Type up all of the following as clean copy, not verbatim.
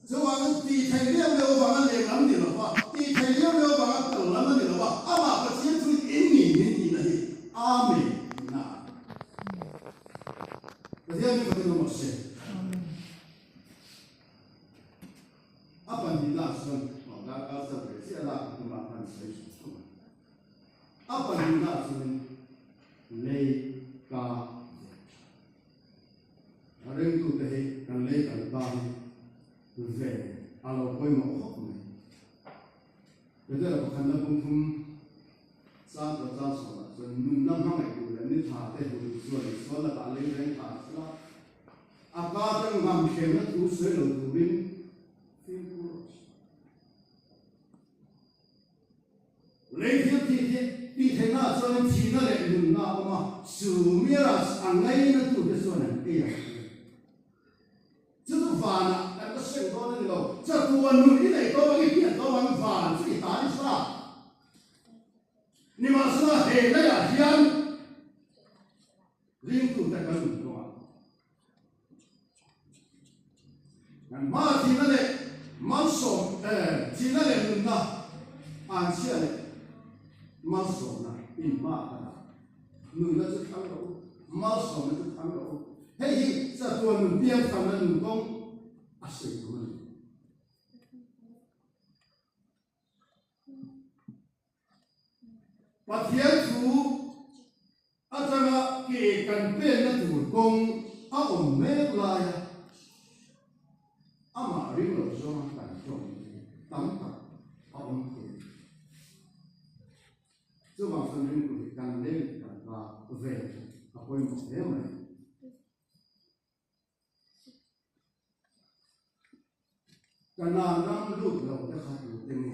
这玩意地太亮了，玩意来冷的了吧？地太亮了，玩意等冷的了吧？阿妈个接触印尼人的那阿美那，这样你可能没事。阿本地那是哦，那是为这那不麻烦谁说？阿本地那是雷嘎。人都得是人类跟大的人，阿拉会冇好呢。有的人看到公公啥个啥说了，说你那方面有人你查的不说的，说了把人人查是啦。阿家的俺偏了都水了都病，非不。雷天地天那说的天那来人那个嘛，寿命啦，俺那那都得说呢，哎呀。饭啊，那个圣多那个，这多努力来多一点多碗饭，自己打的是吧？你们是那黑的呀，天，领导在干什么？马天那里，马手天那里那，按起来，马手那，并马的，那是看到，马手那是看到，嘿，这多努力他们努工。啊，谁他们？把天主啊，这个给改变的主公啊，我没来呀。啊，马云老说嘛，感动，等等，啊，我们给，这帮人民会干累干吧，不费，啊，会没没。干那让路了，我还有定力。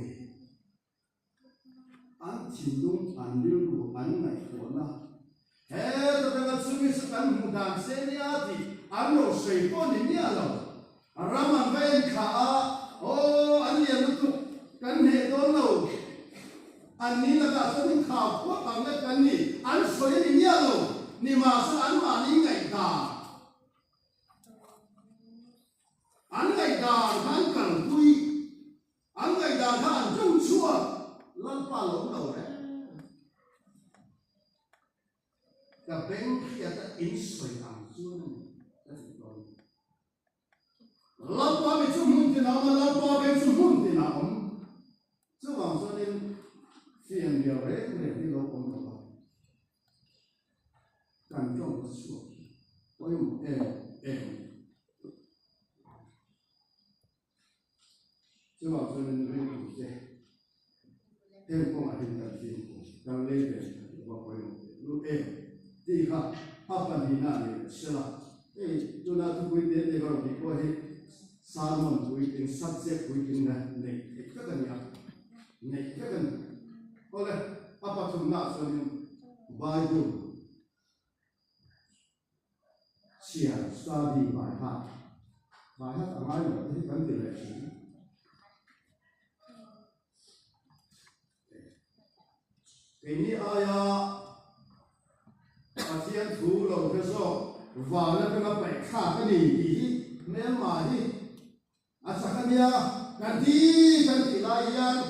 俺听懂，俺溜路，俺来活呢。哎，这个村民是干木蛋，谁家的？俺有水果的面了。俺让俺问卡，哦，俺也不懂，干很多喽。俺你那个村民卡，我讲的跟你，俺水的面喽，你马是俺马你爱打。俺爱打，俺更贵，俺爱打他种错，咱把老老嘞，个本也在饮水当中呢，这是讲，老把没出门的那么老把没出门的那么，这往说的，先了嘞，那老公的话，干种不错，我用这往说的那个古代，天空啊很大天空，让那边我会用，第一个阿本地那里是啦，就那都规定那个美国是三门规定，subject规定的，那这个呀，那这个，后来阿爸从那说的 Bible， 写 study by heart 当然有这些本地来说。给你哎呀，把天土楼的时候，完了跟个白卡个你，没买的，啊啥个呀？跟地来一样，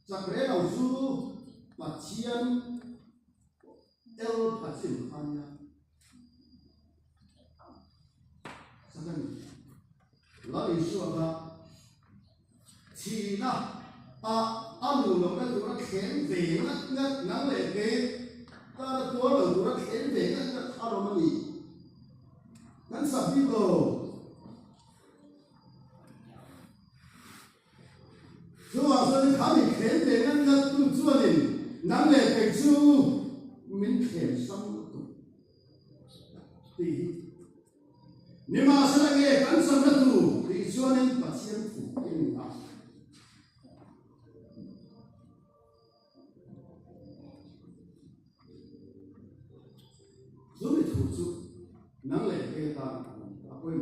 这个老师把钱要把钱看呀，啥个你？老李说的，钱呐。阿奴龙那做那天肥那来给，那多了做那天肥那阿罗么你，那啥逼个，所以说你看你天肥那都做的，那来给出明天上路，第一，你马上那个干什么路？你说你把钱付给你啊？所以土著能来给他，他会。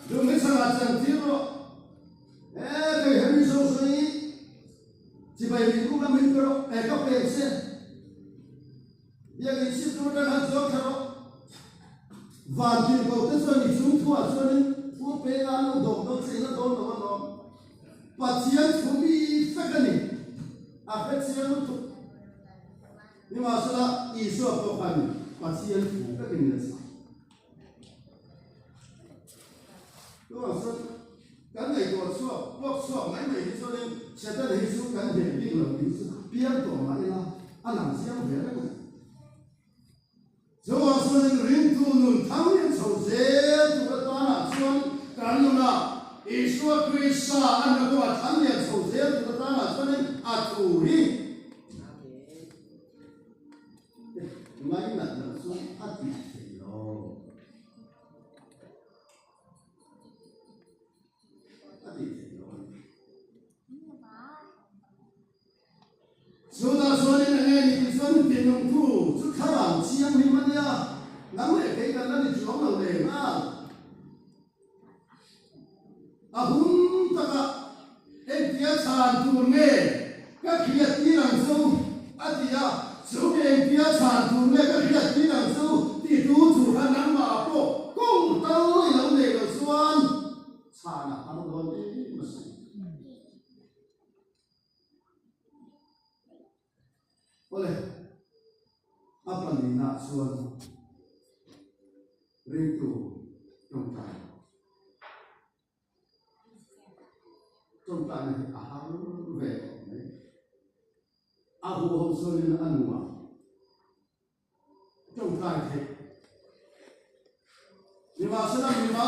就没啥个整体了，哎，对，很少所以，几百米路那没个了，哎，个白线，也给西多的那做开了，凡进口的说你中途啊说呢，我别安弄懂都谁能懂懂懂，把钱出比这个呢，啊，别钱都出，你嘛说了，艺术不换你，把钱出这个你的啥？如果说刚才我说，我说买美说呢，现在的艺术感觉定了，你是边多嘛的啦，啊，哪是样别那个？就我说那个人都能他们抽谁，这个当然说干了啦，艺术可以杀，按照我他们抽谁，这个当然说呢啊，主力。买那个说啊，对对喽。所以他说的那个，你说你电动车，就开往江你们呀，咱们也可以跟那里装了的嘛。啊，红这个，哎，底下产出呢，个皮啊地上收，啊底下手边底下产出呢，个皮啊地上收，地都出还能马步，公道有那个酸，差了很多的不是。后来，阿爸你那说，人都中弹，中弹的阿哈为呢，阿胡后说的安瓦，中弹的，你妈说那你妈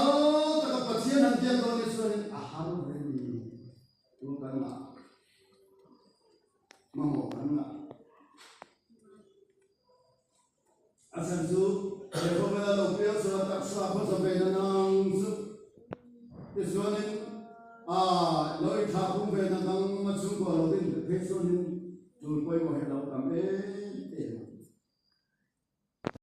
这个不钱能见到的说的阿哈为你，中弹了，忙我干了。Asal tu, lepas pada lokal surat tak apa sampai nanang tu, kesuanin, loi thapung sampai nanang macam kalau tu, kesuanin, tu koi koi lau kami.